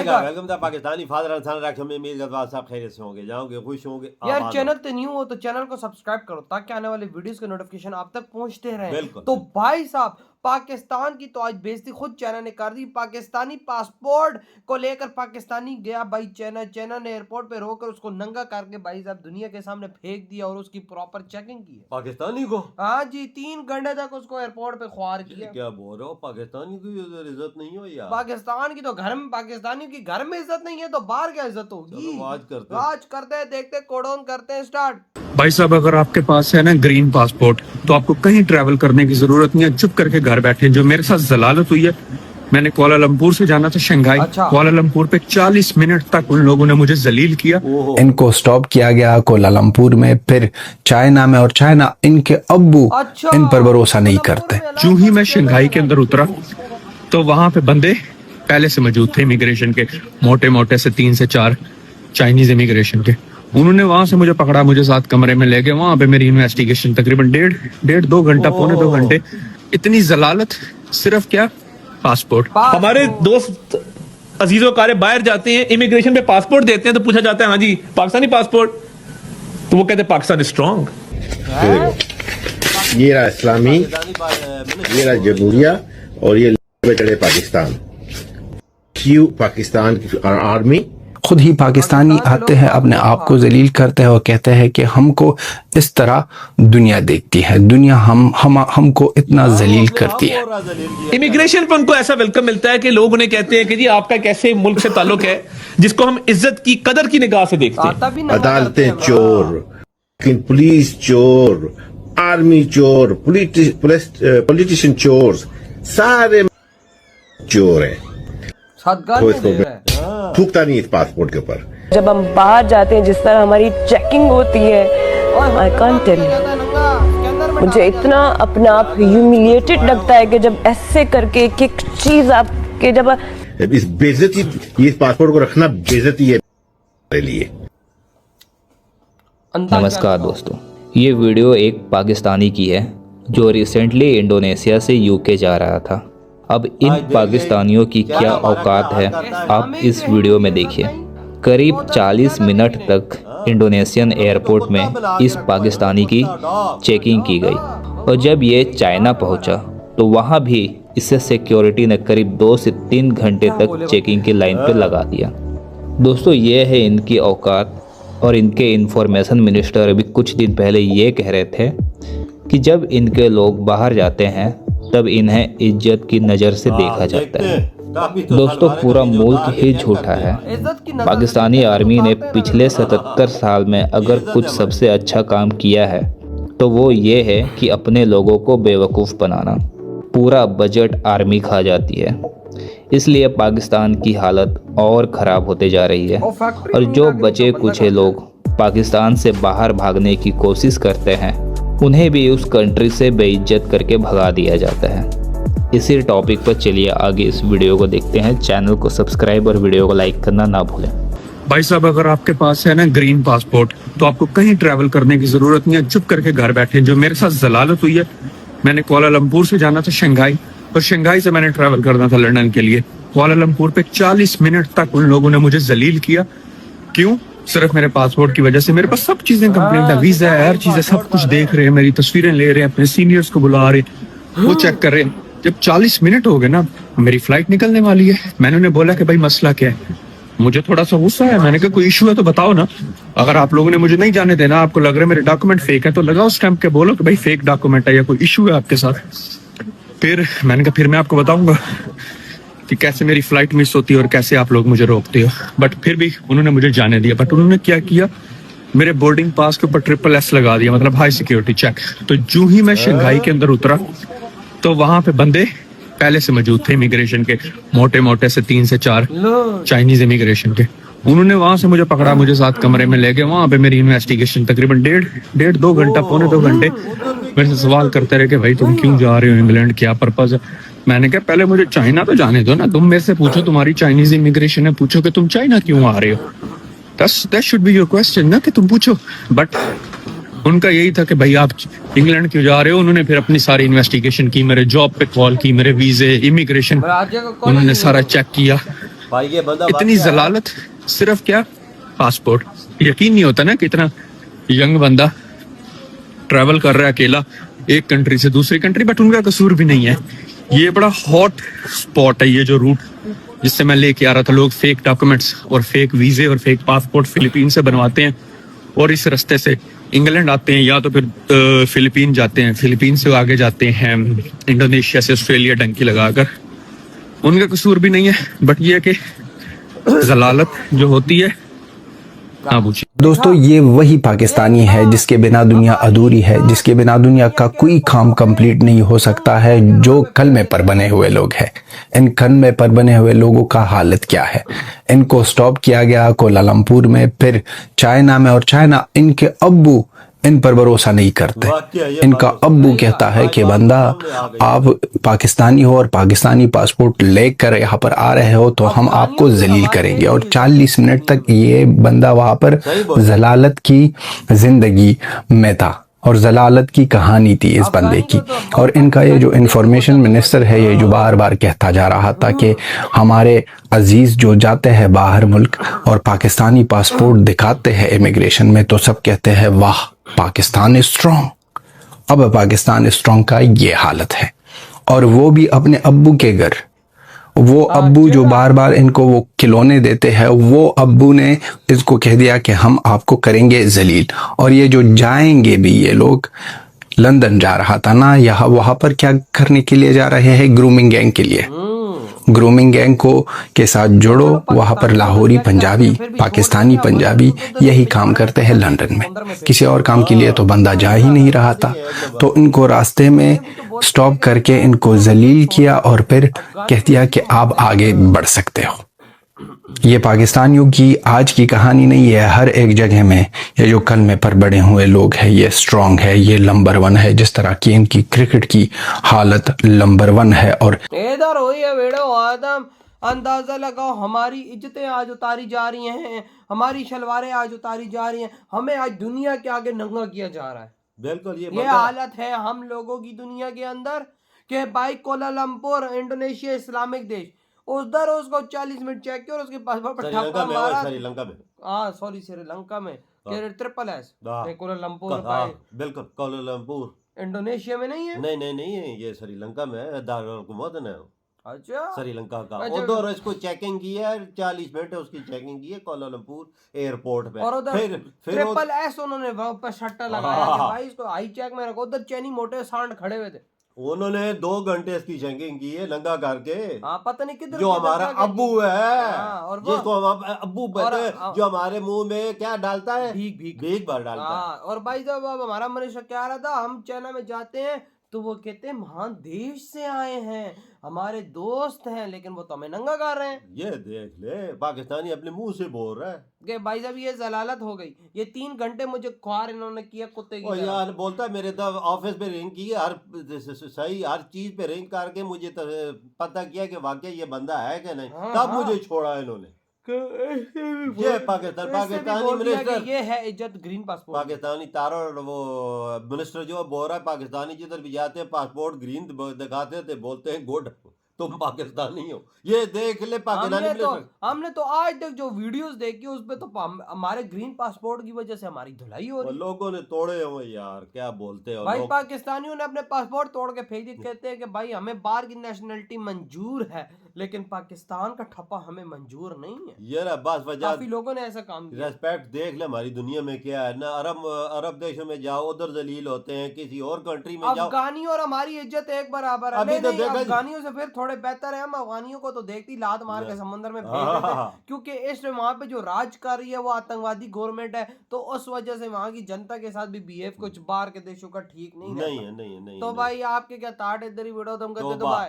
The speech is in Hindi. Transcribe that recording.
वेलकम था पाकिस्तानी फादर रखे में उम्मीद करता हूं सब खैरियत से होंगे, जाओगे खुश होंगे। यार चैनल पे न्यू हो तो चैनल को सब्सक्राइब करो ताकि आने वाले वीडियोस के नोटिफिकेशन आप तक पहुंचते रहे। तो भाई साहब पाकिस्तान की तो आज बेइज्जती खुद चाइना ने कर दी। पाकिस्तानी पासपोर्ट को लेकर पाकिस्तानी गया भाई चाइना ने एयरपोर्ट पे रोककर उसको नंगा करके भाई साहब दुनिया के सामने फेंक दिया और उसकी प्रॉपर चेकिंग की है। पाकिस्तानी को हाँ जी 3 घंटे तक उसको एयरपोर्ट पे ख्वार किया। क्या बोल रहे हो, पाकिस्तानी की उधर इज्जत नहीं हो यार। पाकिस्तान की तो घर में पाकिस्तानी की घर में इज्जत नहीं है तो बाहर क्या इज्जत होगी। आज करते हैं देखते कोडोन करते हैं स्टार्ट। भाई साहब अगर आपके पास है ना ग्रीन पासपोर्ट तो आपको कहीं ट्रैवल करने की जरूरत नहीं है, चुप करके घर बैठे। जो मेरे साथ जलालत हुई है, मैंने कुआलालंपुर से जाना था शंघाई। कुआलालंपुर पे 40 मिनट तक उन लोगों ने मुझे जलील किया। इनको स्टॉप किया गया कुआलालंपुर में, फिर चाइना में, और चाइना इनके अब्बू इन पर भरोसा नहीं करते। जो ही मैं शंघाई के अंदर उतरा तो वहां पे बंदे पहले से मौजूद थे इमिग्रेशन के, मोटे मोटे से 3 से 4 चाइनीज इमिग्रेशन के। उन्होंने वहां से मुझे पकड़ा, मुझे साथ कमरे में ले गए। वहां पे मेरी इन्वेस्टिगेशन तकरीबन डेढ़ 2 घंटा, पौने 2 घंटे। इतनी जलालत सिर्फ क्या पासपोर्ट। हमारे दोस्त अजीजों कारे बाहर जाते हैं, इमिग्रेशन पे पासपोर्ट देते हैं तो पूछा जाता है हाँ जी पाकिस्तानी पासपोर्ट, तो वो कहते हैं पाकिस्तान स्ट्रॉन्ग। ये रहा इस्लामी, ये रहा जमहूरिया, और ये चढ़े पाकिस्तान। क्यों पाकिस्तान की आर्मी खुद ही पाकिस्तानी आते हैं, अपने आप को जलील करते हैं और कहते हैं कि हमको इस तरह दुनिया देखती है, दुनिया हमको इतना जलील करती है। इमिग्रेशन पर उनको ऐसा वेलकम मिलता है कि लोग उन्हें कहते हैं कि जी आपका कैसे मुल्क से ताल्लुक है जिसको हम इज्जत की कदर की निगाह से देखते हैं। अदालतें चोर, पुलिस चोर, आर्मी चोर, पॉलिटिशियन चोर, सारे चोर हैं। थूकता नहीं इस पासपोर्ट के ऊपर। जब हम बाहर जाते हैं जिस तरह हमारी चेकिंग होती है, आई कांट टेल यू, मुझे इतना अपना आप ह्यूमिलिएटेड लगता है कि जब ऐसे करके एक चीज आपके जब इस बेइज्जती, ये पासपोर्ट को रखना बेइज्जती है मेरे लिए। नमस्कार दोस्तों, ये वीडियो एक पाकिस्तानी की है जो रिसेंटली इंडोनेशिया से यूके जा रहा था। अब इन पाकिस्तानियों की क्या औकात है आप इस वीडियो में देखिए। करीब 40 मिनट तक इंडोनेशियन एयरपोर्ट में इस पाकिस्तानी की चेकिंग की गई और जब ये चाइना पहुंचा तो वहां भी इससे सिक्योरिटी ने करीब 2 से 3 घंटे तक चेकिंग की लाइन पर लगा दिया। दोस्तों ये है इनकी औकात। और इनके इंफॉर्मेशन मिनिस्टर अभी कुछ दिन पहले ये कह रहे थे कि जब इनके लोग बाहर जाते हैं तब इन्हें इज्जत की नज़र से देखा जाता है। दोस्तों पूरा मुल्क ही झूठा है। पाकिस्तानी आर्मी ने पिछले 77 साल में अगर कुछ सबसे अच्छा काम किया है तो वो ये है कि अपने लोगों को बेवकूफ़ बनाना। पूरा बजट आर्मी खा जाती है, इसलिए पाकिस्तान की हालत और ख़राब होते जा रही है। और जो बचे कुछ लोग पाकिस्तान से बाहर भागने की कोशिश करते हैं उन्हें भी उस कंट्री से बेइज्जत करके भगा दिया जाता है। इसी टॉपिक पर चलिए आगे इस वीडियो को देखते हैं। चैनल को सब्सक्राइब और वीडियो को लाइक करना ना भूलें। भाई साहब अगर आपके पास है ना ग्रीन पासपोर्ट तो आपको कहीं ट्रैवल करने की जरूरत नहीं है, चुप करके घर बैठे। जो मेरे साथ जलालत हुई है, मैंने कुआलालंपुर से जाना था शंघाई और शंघाई से मैंने ट्रैवल करना था लंदन के लिए। कुआलालंपुर पे 40 मिनट तक उन लोगों ने मुझे जलील किया। क्यों? सिर्फ मेरे पासपोर्ट की वजह से। मेरे पास सब चीजें कंप्लीट है, वीजा है, हर चीज है, सब कुछ देख रहे हैं, मेरी तस्वीरें ले रहे हैं, अपने सीनियर्स को बुला रहे हैं, वो चेक कर रहे हैं। जब 40 मिनट हो गए ना, मेरी फ्लाइट निकलने वाली है। मैंने उन्हें बोला कि भाई मसला क्या है। मुझे थोड़ा सा गुस्सा है, मैंने कहा कोई इशू है तो बताओ ना। अगर आप लोगों ने मुझे नहीं जाने देना, आपको लग रहा है मेरे डॉक्यूमेंट फेक है, तो लगाओ स्टैंप के, बोलो कि भाई फेक डॉक्यूमेंट है या कोई इशू है आपके साथ। फिर मैंने कहा फिर मैं आपको बताऊंगा कि कैसे मेरी फ्लाइट मिस होती है और कैसे आप लोग मुझे रोकते हो। बट फिर भी उन्होंने मुझे जाने दिया। बट उन्होंने क्या किया, मेरे बोर्डिंग पास के ऊपर SSS लगा दिया, मतलब हाई सिक्योरिटी चेक। तो जो ही मैं शंघाई के अंदर उतरा तो वहां पे बंदे पहले से मौजूद थे इमिग्रेशन के, मोटे मोटे से 3 से 4 चाइनीज इमिग्रेशन के। उन्होंने वहां से मुझे पकड़ा, मुझे साथ कमरे में ले गए। वहां पे मेरी इन्वेस्टिगेशन तकरीबन डेढ़ 2 घंटा, पौने 2 घंटे मेरे से सवाल करते रहे कि भाई तुम क्यों जा रहे हो इंग्लैंड, क्या पर्पज है। मैंने कहा पहले मुझे चाइना तो जाने दो ना, तुम मेरे से पूछो, तुम्हारी चाइनीज इमिग्रेशन है, पूछो कि तुम चाइना क्यों आ रहे हो। That should be your question ना, कि तुम पूछो। बट उनका यही था कि भाई आप इंग्लैंड क्यों जा रहे हो। उन्होंने फिर अपनी सारी इन्वेस्टिगेशन की, मेरे जॉब पे कॉल की, मेरे वीजे, इमिग्रेशन उन्होंने सारा चेक किया। भाई ये बंदा इतनी वाकई है। जलालत, सिर्फ क्या पासपोर्ट। यकीन नहीं होता ना कि इतना यंग बंदा ट्रैवल कर रहा है अकेला एक कंट्री से दूसरी कंट्री, बट उनका कसूर भी नहीं है। ये बड़ा हॉट स्पॉट है, ये जो रूट जिससे मैं लेके आ रहा था। लोग फेक डॉक्यूमेंट्स और फेक वीजे और फेक पासपोर्ट फिलीपीन से बनवाते हैं और इस रास्ते से इंग्लैंड आते हैं, या तो फिर फिलीपीन जाते हैं, फिलीपीन से आगे जाते हैं इंडोनेशिया से ऑस्ट्रेलिया डंकी लगाकर। उनका कसूर भी नहीं है, बट ये है कि जलालत जो होती है। हाँ पूछिए। दोस्तों, ये वही पाकिस्तानी है जिसके बिना दुनिया अधूरी है, जिसके बिना दुनिया का कोई काम कंप्लीट नहीं हो सकता है, जो कलमे पर बने हुए लोग हैं। इन कलमे पर बने हुए लोगों का हालत क्या है? इनको स्टॉप किया गया कोलालमपुर में, फिर चाइना में, और चाइना इनके अब्बू इन पर भरोसा नहीं करते। इनका अब्बू कहता है कि बंदा आप पाकिस्तानी हो और पाकिस्तानी पासपोर्ट लेकर यहाँ पर आ रहे हो तो हम आपको जलील करेंगे। और 40 मिनट तक ये बंदा वहां पर जलालत की जिंदगी में था और जलालत की कहानी थी इस बंदे की। और इनका ये जो इंफॉर्मेशन मिनिस्टर है, ये जो बार बार कहता जा रहा था कि हमारे अजीज जो जाते हैं बाहर मुल्क और पाकिस्तानी पासपोर्ट दिखाते हैं इमिग्रेशन में, तो सब कहते हैं वाह पाकिस्तान इज स्ट्रॉन्ग। अब पाकिस्तान स्ट्रॉन्ग का ये हालत है, और वो भी अपने अब्बू के घर। वो अब्बू जो बार बार इनको वो खिलौने देते हैं, वो अब्बू ने इसको कह दिया कि हम आपको करेंगे जलील। और ये जो जाएंगे भी, ये लोग लंदन जा रहा था ना, यहाँ वहां पर क्या करने के लिए जा रहे हैं? ग्रूमिंग गैंग के लिए। ग्रूमिंग गैंग को के साथ जोड़ो। वहां पर लाहौरी पंजाबी, पाकिस्तानी पंजाबी यही काम करते हैं लंदन में। किसी और काम के लिए तो बंदा जा ही नहीं रहा था, तो इनको रास्ते में स्टॉप करके इनको जलील किया और फिर कह दिया कि आप आगे बढ़ सकते हो। ये पाकिस्तानियों की आज की कहानी नहीं है, हर एक जगह में ये जो कलमे पर बड़े हुए लोग हैं ये स्ट्रॉन्ग है, ये नंबर 1 है। जिस तरह की इनकी क्रिकेट की हालत नंबर 1 है। और इधर हुई है वीडियो आदम, अंदाजा लगाओ हमारी इज्जतें आज उतारी जा रही हैं, हमारी शलवारें आज उतारी जा रही हैं, हमें आज दुनिया के आगे नंगा किया जा रहा है। बिल्कुल ये हालत है हम लोगों की दुनिया के अंदर कि भाई कोलालमपुर इंडोनेशिया इस्लामिक देश, उधर उसको 40 मिनट चेक किया और उसके पासपोर्ट पर ठप्पा मारा। श्रीलंका में, हाँ सॉरी श्रीलंका में, ट्रिपल एस कोलालमपुर। बिल्कुल कोलालमपुर इंडोनेशिया में नहीं है। नहीं है, ये श्रीलंका में है, दारुल हुकूमत है। अच्छा, श्रीलंका का उधर इसको चेकिंग की है, 40 मिनट उसकी चेकिंग की है कोलालमपुर एयरपोर्ट पे। और उधर फिर ट्रिपल एस उन्होंने वहां पर सट्टा लगाया कि भाई इसको हाई चेक में रखो। उधर चैनी मोटे सांड खड़े हुए थे, उन्होंने 2 घंटे इसकी चेकिंग की है नंगा करके। पता नहीं किधर जो हमारा अब्बू है, और जिसको हम अब्बू बोलते हैं, जो हमारे मुंह में क्या डालता है, भीख भर डालता है। और भाई जब अब हमारा मिनिस्टर क्या रहा था, हम चाइना में जाते हैं तो वो कहते हैं महान देश से आए हैं, हमारे दोस्त हैं, लेकिन वो तो हमें नंगा कर रहे हैं। ये देख ले, पाकिस्तानी अपने मुंह से बोल रहा है कि भाई साहब ये जलालत हो गई। ये 3 घंटे मुझे ख्वार इन्होंने किया कुत्ते की। यार बोलता है मेरे तो ऑफिस पे रिंग की, हर चीज पे रिंग करके मुझे तो पता किया कि वाकई ये बंदा है कि नहीं, तब मुझे छोड़ा इन्होंने। ये पाकिस्तानी मिनिस्टर, ये है इज्जत ग्रीन पासपोर्ट। पाकिस्तानी तारो वो मिनिस्टर जो बोल रहा है, पाकिस्तानी जिधर भी जाते हैं पासपोर्ट ग्रीन दिखाते थे, बोलते हैं गुड तुम पाकिस्तानी हो। ये देख ले पाकिस्तानी हमने तो आज तक जो वीडियोस देखी उस पे तो हमारे ग्रीन पासपोर्ट की वजह से हमारी धुलाई हो रही है। लोगों ने तोड़े हुए यार, क्या बोलते हो भाई पाकिस्तानियों ने अपने पासपोर्ट तोड़ के फेंक दिए। कहते हैं कि भाई हमें बाहर की नेशनलिटी मंजूर है, लेकिन पाकिस्तान का ठप्पा हमें मंजूर नहीं है। ये बस वजह, काफी लोगों ने ऐसा काम किया। रेस्पेक्ट देख ले हमारी दुनिया में क्या है ना। अरब देशों में जाओ उधर जलील होते हैं, किसी और कंट्री में जाओ। अफगानी और हमारी इज्जत एक बराबर है। अफगानियों से फिर थोड़े बेहतर है। हम अफगानियों को तो देखती लात मार के समुद्र में फेंक देते, क्योंकि इस वहाँ पे जो राज कर रही है वो आतंकवादी गवर्नमेंट है, तो उस वजह से वहाँ की जनता के साथ भी बिहेव कुछ बाहर के देशों का ठीक नहीं है। नहीं। तो भाई आपके क्या ताट इधर ही वीडियो तुम कहते दुबई।